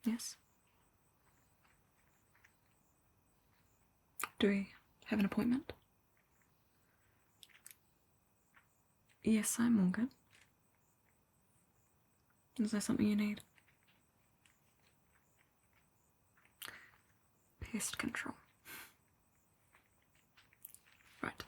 Yes? Do we have an appointment? Yes, I'm all good. Is there something you need? Pest control. Right.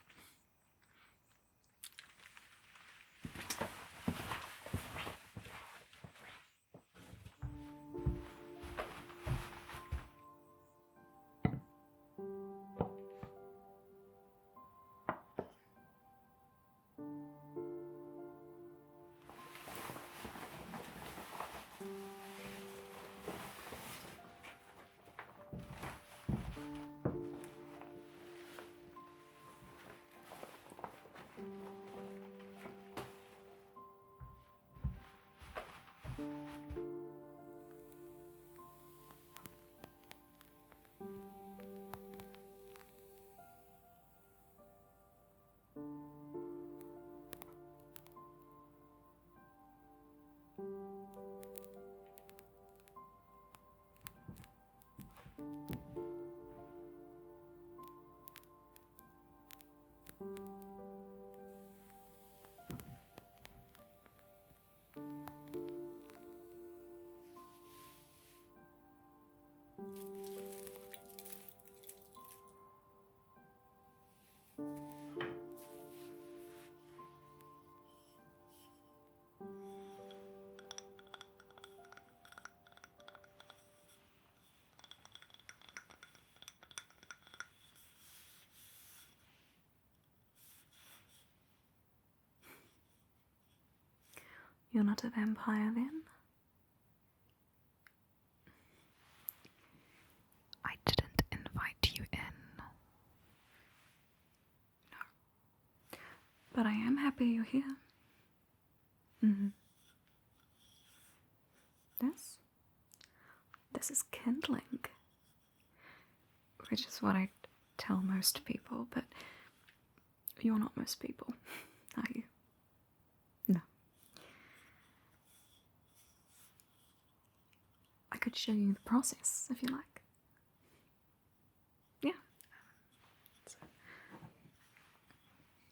You're not a vampire then? I didn't invite you in. No. But I am happy you're here. This is kindling. Which is what I tell most people, but you're not most people, are you? No. I could show you the process, if you like. Yeah. So,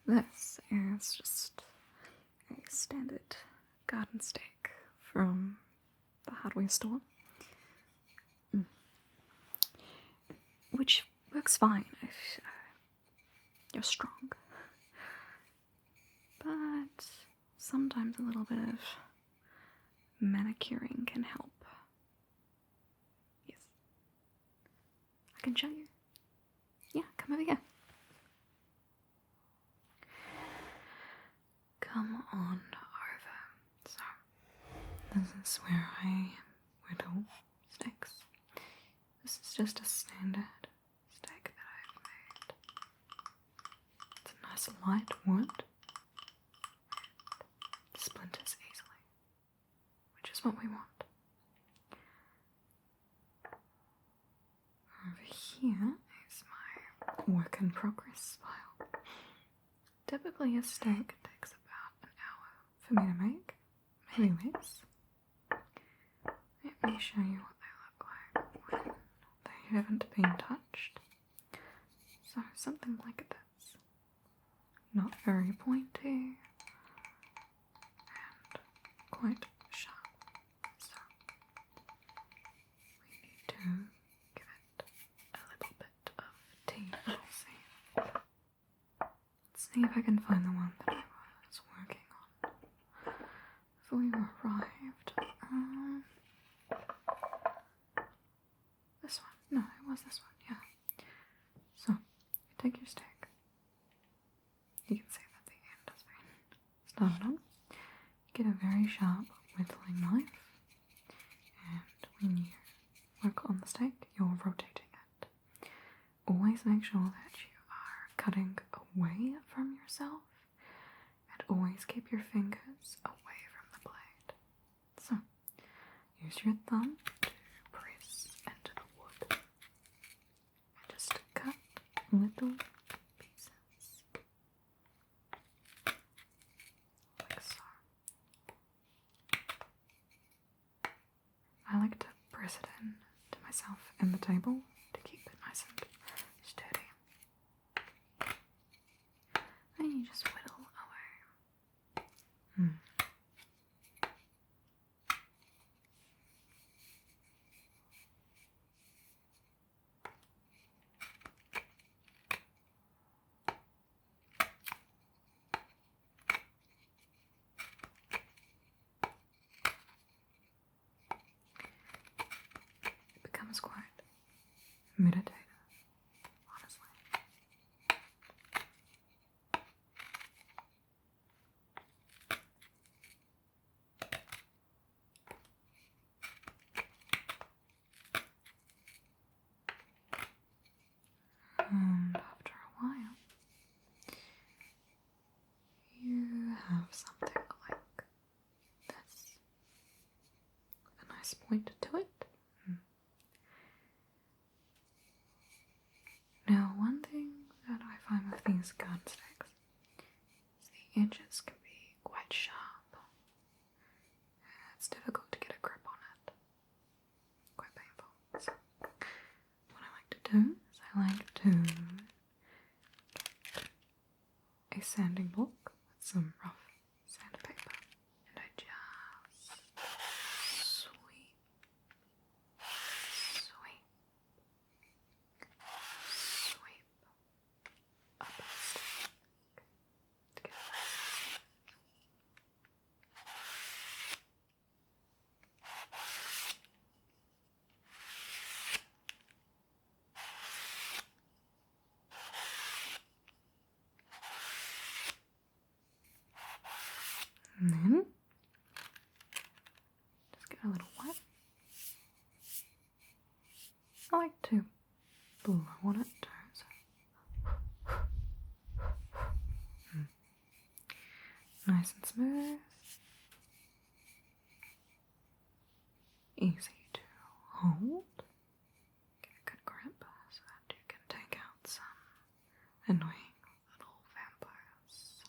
this is just a standard garden stake from the hardware store. Which works fine if you're strong. But sometimes a little bit of manicuring can help. Yes. I can show you. Yeah, come over here. Come on over. So, this is where I whittle sticks. This is just a standard stake that I've made. It's a nice light wood. It splinters easily, which is what we want. Over here is my work in progress file. Typically a stake takes about an hour for me to make, maybe less. Let me show you what they look like when they haven't been touched. So something like this. Not very pointy and quite sharp. So we need to give it a little bit of TLC. Let's see if I can find the one that I was working on before you arrived. This one. No, it was this one, yeah. So, you take your stick. You can see that the end has been started on. You get a very sharp whittling knife, and when you work on the stake, you're rotating it. Always make sure that you are cutting away from yourself, and always keep your fingers away from the blade. So, use your thumb to press into the wood, and just cut little pieces, like so. I like to press it in and the table to keep it nice and sturdy. And you just whittle away. It becomes quite meditative, honestly. And after a while, you have something like this. A nice point to it. Now, one thing that I find with these gun sticks is the edges can be quite sharp. It's difficult to get a grip on it. Quite painful. So, what I like to do is I like to get a sanding block with some rough sandpaper, and I just sweep, sweep, sweep up the stick to get it nice. And then just get a little wipe. I like to blow on it too. So. Nice and smooth. Easy to hold. Get a good grip so that you can take out some annoying little vampires.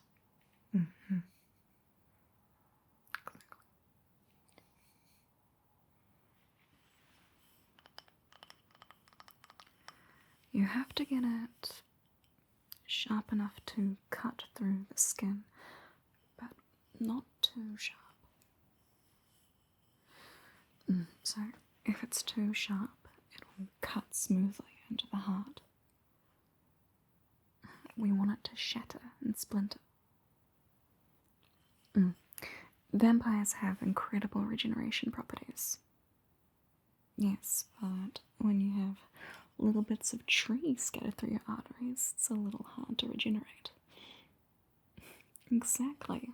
You have to get it sharp enough to cut through the skin, but not too sharp. So if it's too sharp, it will cut smoothly into the heart. We want it to shatter and splinter. Vampires have incredible regeneration properties. Yes, but when you have little bits of tree scattered through your arteries, it's a little hard to regenerate. Exactly.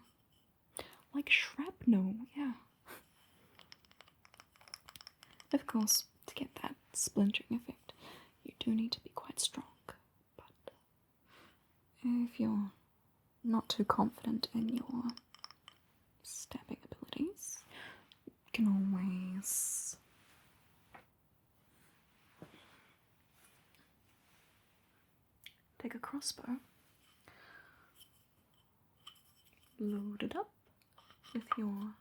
Like shrapnel, yeah. Of course, to get that splintering effect, you do need to be quite strong. But if you're not too confident in your stabbing abilities, you can always take a crossbow, load it up with your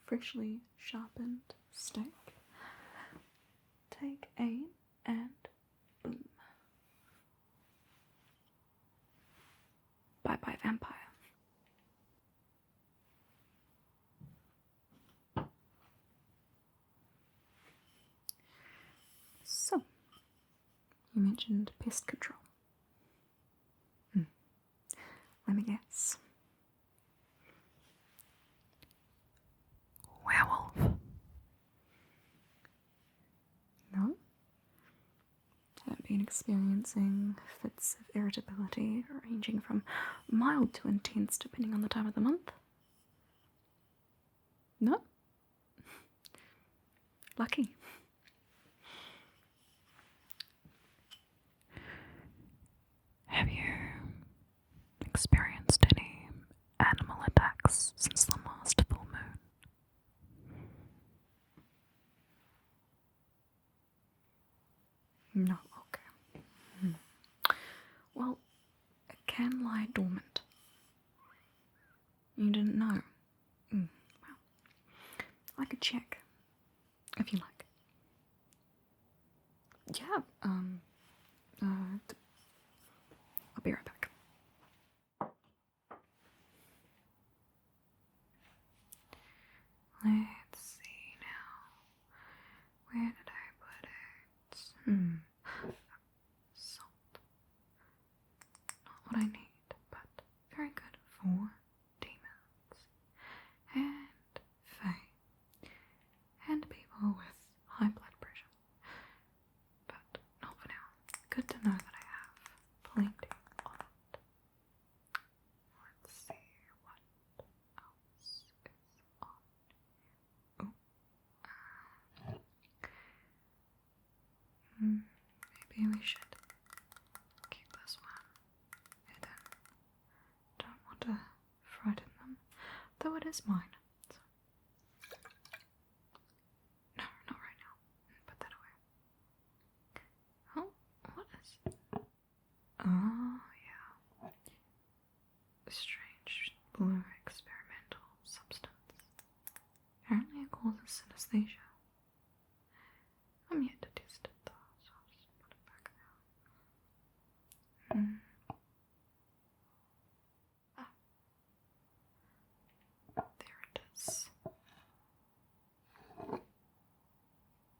freshly sharpened stick, take aim, and boom. Bye bye, vampire. So, you mentioned pest control. Let me guess. Werewolf. No? Haven't been experiencing fits of irritability ranging from mild to intense depending on the time of the month? No? Lucky. Have you experienced any animal attacks since the last full moon? No, okay. Well, it can lie dormant. You didn't know? Well, I could check, if you like. Yeah, I'll be right back. Let's see now. Where did I put it? Salt. Not what I need, but very good for demons. And fae. And people with high blood pressure. But not for now. Good to know that I have plenty of it. Let's see what else is on. Oh. Maybe we should keep this one hidden. Don't want to frighten them, though it is mine. So. No, not right now. Put that away. Oh, what is it? Oh, yeah. Strange blue experimental substance. Apparently it causes synesthesia. I'm yet to test it though, so I'll just put it back there. There it is.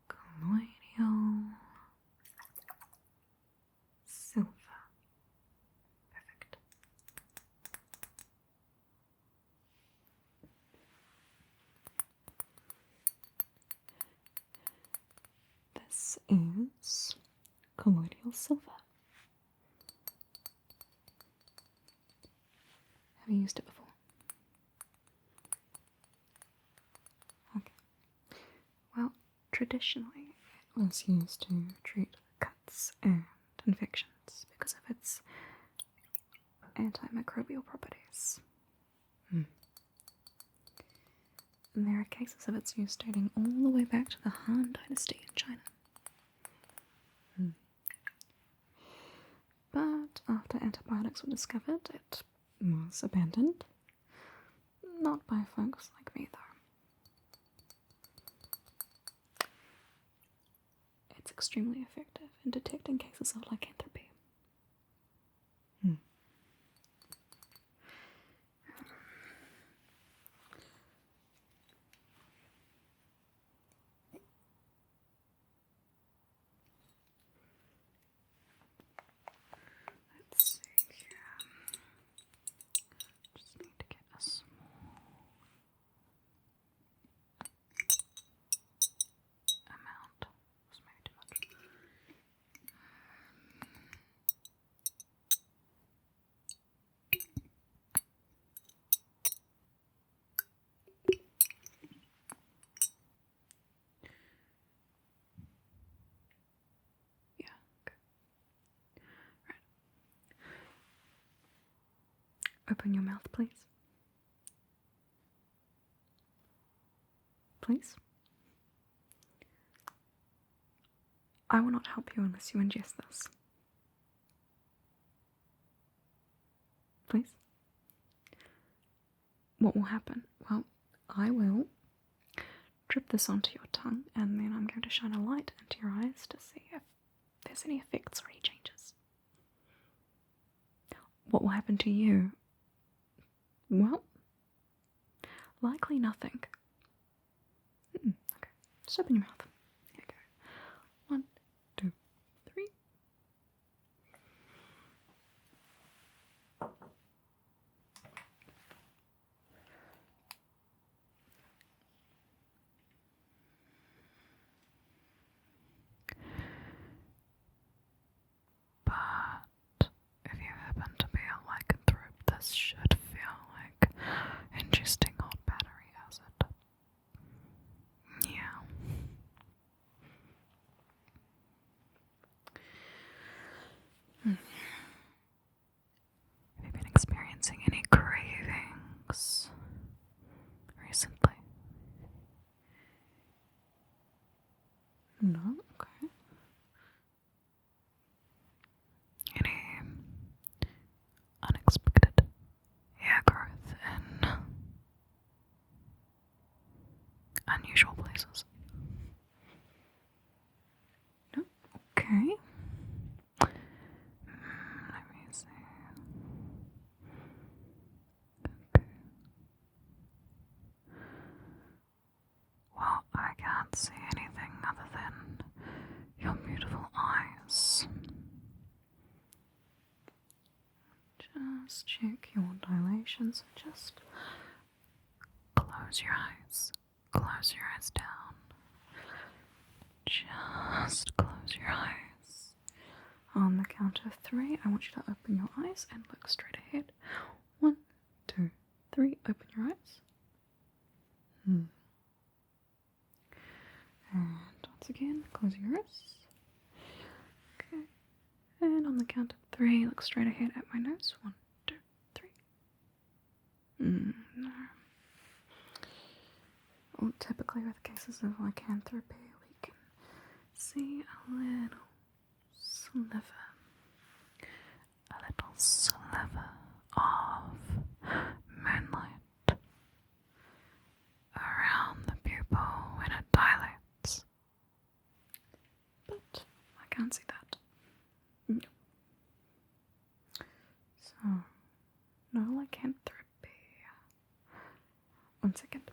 Colloidal silver. Perfect. This is colloidal silver. Have you used it before? Okay. Well, traditionally it was used to treat cuts and infections because of its antimicrobial properties. And there are cases of its use dating all the way back to the Han Dynasty in China. But after antibiotics were discovered, it was abandoned. Not by folks like me, though. It's extremely effective in detecting cases of lycanthropy. Let's see here. Just need to get a small amount. This may be too much. Yeah, good. Right. Open your mouth, please. Please? I will not help you unless you ingest this. Please? What will happen? Well, I will drip this onto your tongue, and then I'm going to shine a light into your eyes to see if there's any effects or any changes. What will happen to you? Well, likely nothing. Okay, just open your mouth. Here you go. 1, 2, 3. But if you happen to be a lycanthrope, this should feel like ingesting hot battery acid. Yeah. just check your dilation. So just close your eyes. Close your eyes down. Just close your eyes. On the count of 3, I want you to open your eyes and look straight ahead. 1, 2, 3. Open your eyes. And once again, closing your eyes. Okay. And on the count of 3, look straight ahead at my nose. 1, 2, 3. No. Well, typically with cases of lycanthropy, we can see a little sliver of moonlight around the pupil when it dilates. But I can't see that. No. So, no lycanthropy. 1 second.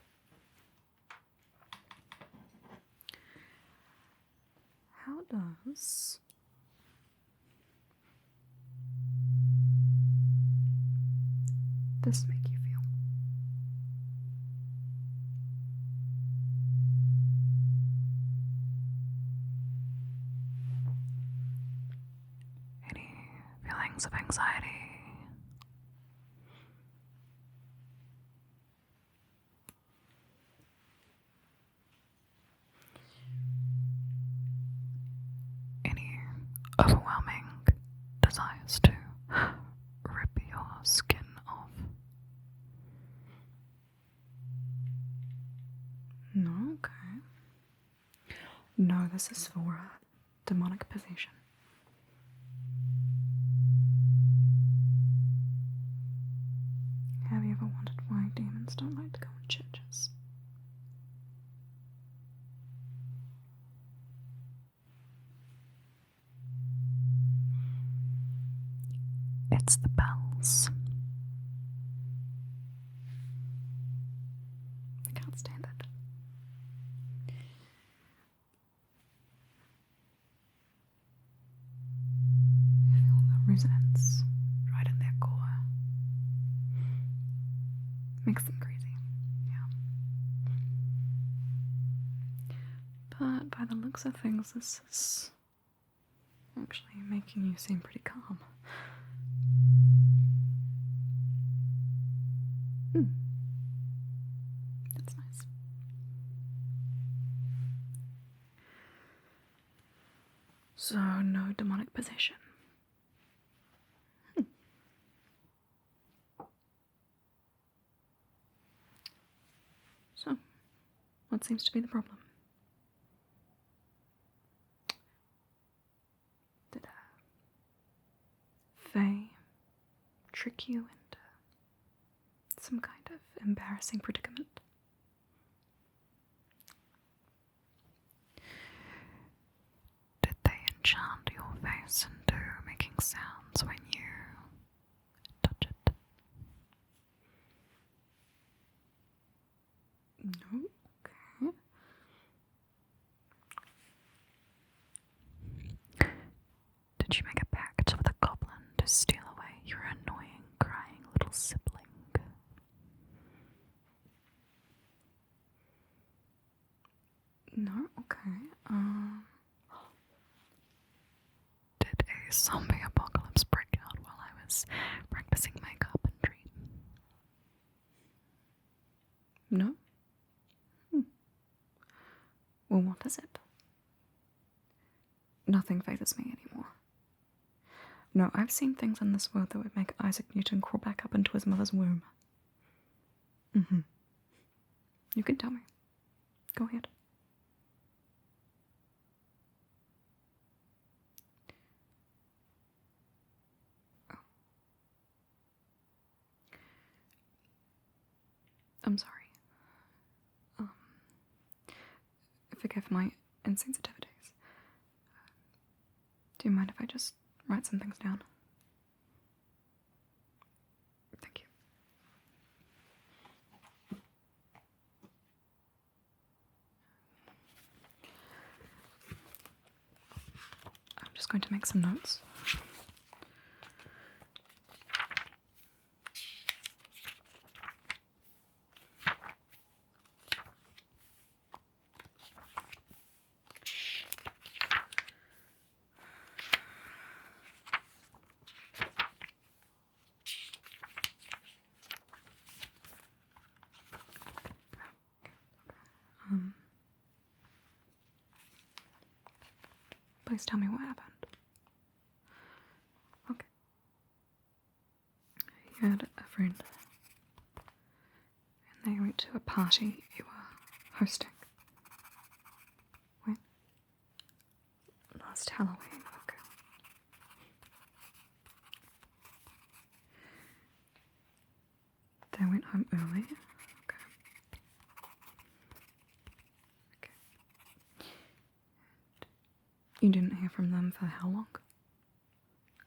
How does this make you feel? Any feelings of anxiety? Any overwhelming desires to rip your skin off? No, okay. No, this is for demonic possession. Have you ever wondered why demons don't like to go in churches? It's the bells. I can't stand it. I feel the resonance right in their core. Makes them crazy, yeah. But by the looks of things, this is actually making you seem pretty calm. That's nice. So, no demonic possession. So, what seems to be the problem? Did Faye trick you into some kind of embarrassing predicament? Did they enchant your face into making sounds when you touch it? No? Okay. Did you make a pact with a goblin to steal away your annoying, crying little sibling? No? Okay. Did a zombie apocalypse break out while I was practicing my carpentry? No? Well, what is it? Nothing phases me anymore. No, I've seen things in this world that would make Isaac Newton crawl back up into his mother's womb. You can tell me. Go ahead. Oh. I'm sorry. Forgive my insensitivities. Do you mind if I just write some things down? Thank you. I'm just going to make some notes. Please tell me what happened. Okay. You had a friend, and they went to a party you were hosting. When? Last Halloween. Okay. They went home early. Okay. Okay. You didn't hear from them for how long?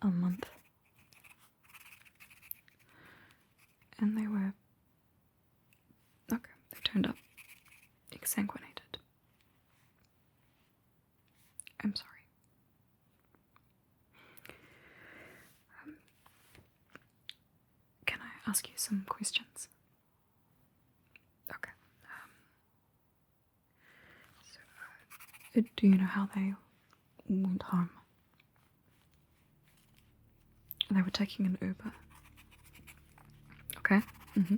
A month. And they were... Okay, they turned up exsanguinated. I'm sorry. Can I ask you some questions? Okay. Do you know how they went home? They were taking an Uber. Okay. Mm-hmm.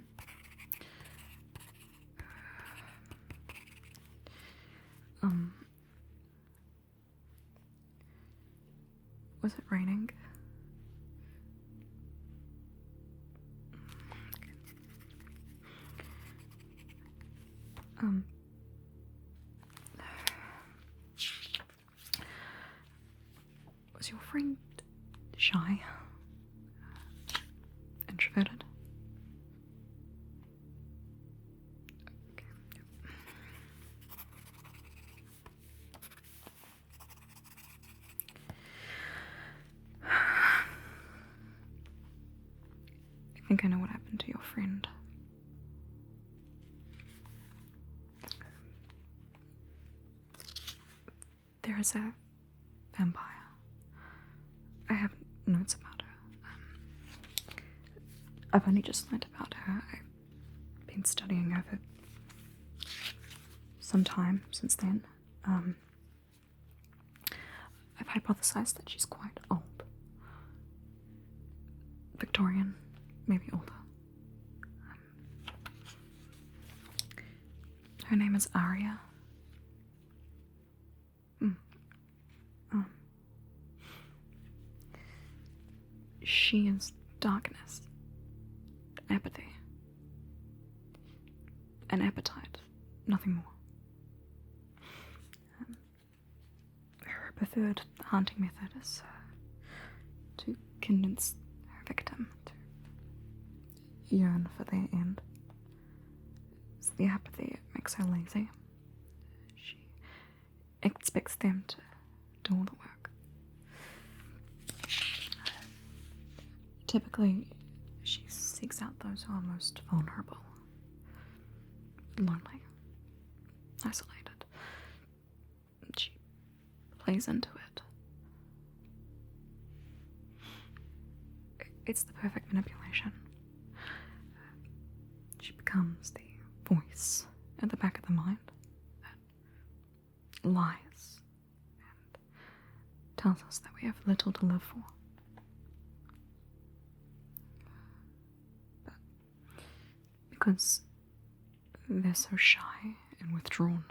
Was it raining? Was your friend shy? Introverted? Okay. I think I know what happened to your friend. There is a vampire. I have notes about her. I've only just learnt about her. I've been studying over some time since then. I've hypothesized that she's quite old. Victorian, maybe older. Her name is Aria. She is darkness, apathy, and appetite, nothing more. Her preferred hunting method is to convince her victim to yearn for their end. It's the apathy, it makes her lazy. She expects them to do all the work. Typically, she seeks out those who are most vulnerable, lonely, isolated. She plays into it. It's the perfect manipulation. She becomes the voice at the back of the mind that lies and tells us that we have little to live for. Because they're so shy and withdrawn,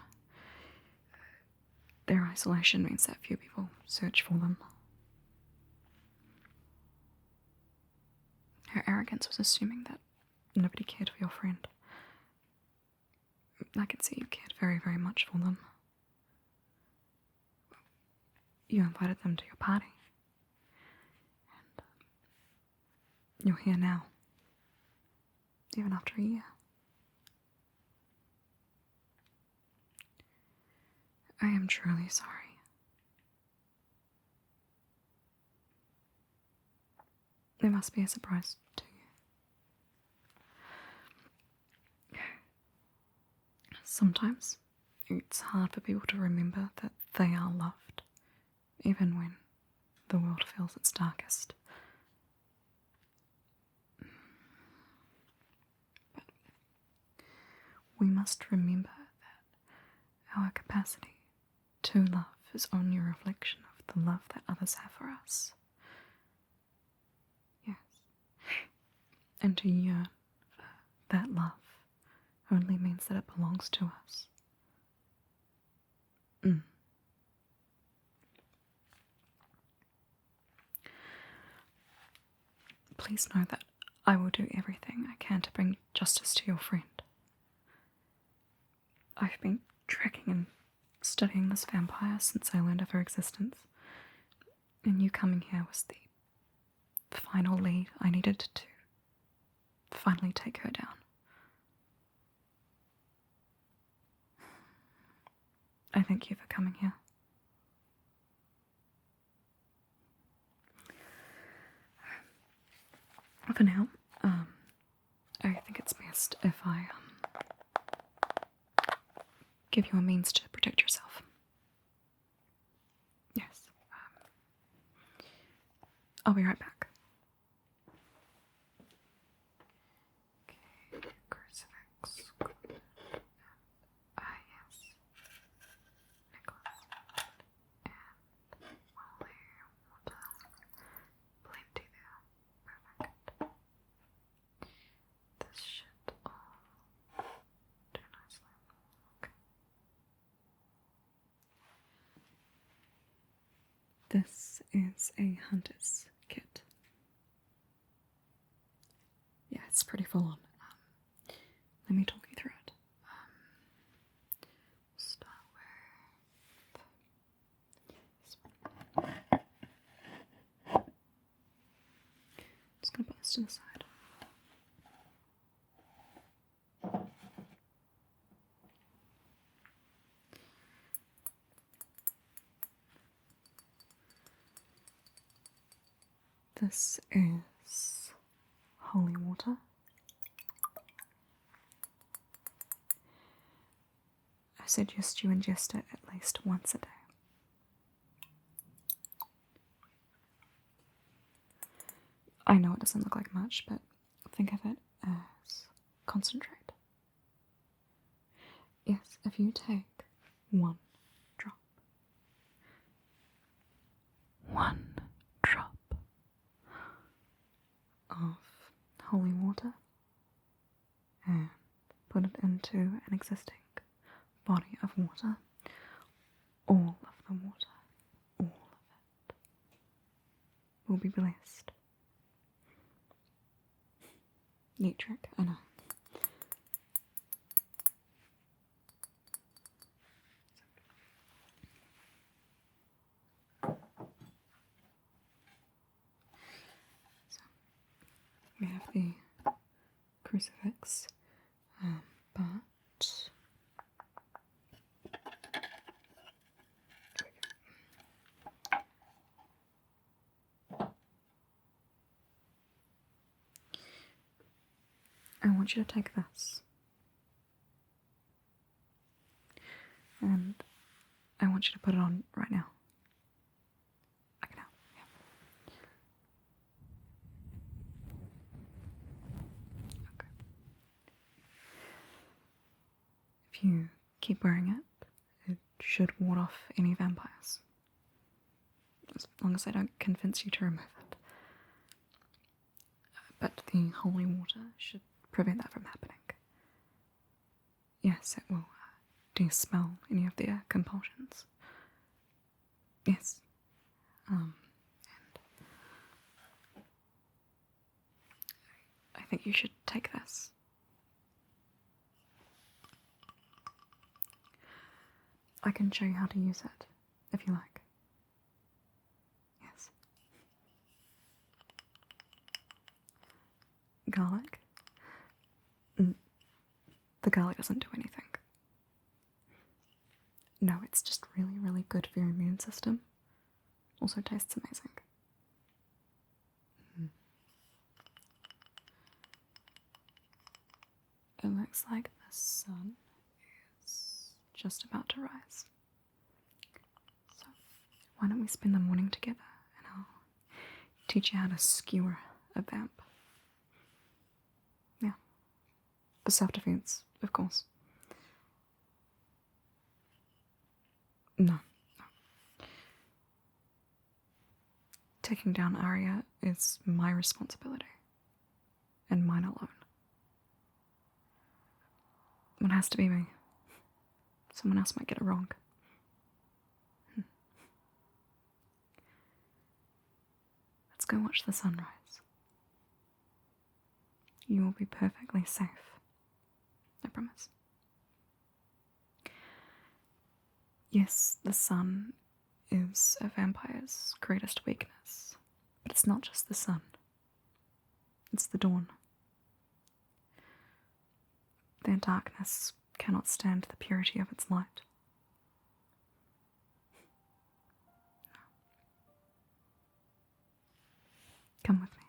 their isolation means that few people search for them. Her arrogance was assuming that nobody cared for your friend. I can see you cared very, very much for them. You invited them to your party. And you're here now. Even after a year. I am truly sorry. It must be a surprise to you. Sometimes it's hard for people to remember that they are loved, even when the world feels its darkest. We must remember that our capacity to love is only a reflection of the love that others have for us. Yes. And to yearn for that love only means that it belongs to us. please know that I will do everything I can to bring justice to your friend. I've been tracking and studying this vampire since I learned of her existence, and you coming here was the final lead I needed to finally take her down. I thank you for coming here. For now, I think it's best if I give you a means to protect yourself. Yes. I'll be right back. Okay, crucifix. Yes. Necklace. And holy water. Plenty there. Perfect. This should all do nicely. Okay. This is a hunter's kit. Yeah, it's pretty full on. Let me talk you through it. Start with this one. Just gonna put this to the side. This is holy water. I suggest you ingest it at least once a day. I know it doesn't look like much, but think of it as concentrate. Yes, if you take one drop of holy water and put it into an existing body of water, all of the water, all of it, will be blessed. Neat trick, I know. So, we have the crucifix, but I want you to take this, and I want you to put it on right now. Like now, yeah. Okay. If you keep wearing it, it should ward off any vampires. As long as I don't convince you to remove it. But the holy water should prevent that from happening. Yes, it will dispel any of their compulsions. Yes. And I think you should take this. I can show you how to use it, if you like. Yes. Garlic. The garlic doesn't do anything. No, it's just really, really good for your immune system. Also tastes amazing. It looks like the sun is just about to rise. So, why don't we spend the morning together and I'll teach you how to skewer a vamp. Yeah. For self-defense, of course. No. Taking down Arya is my responsibility. And mine alone. It has to be me. Someone else might get it wrong. Let's go watch the sunrise. You will be perfectly safe. I promise. Yes, the sun is a vampire's greatest weakness, but it's not just the sun. It's the dawn. Their darkness cannot stand the purity of its light. Come with me.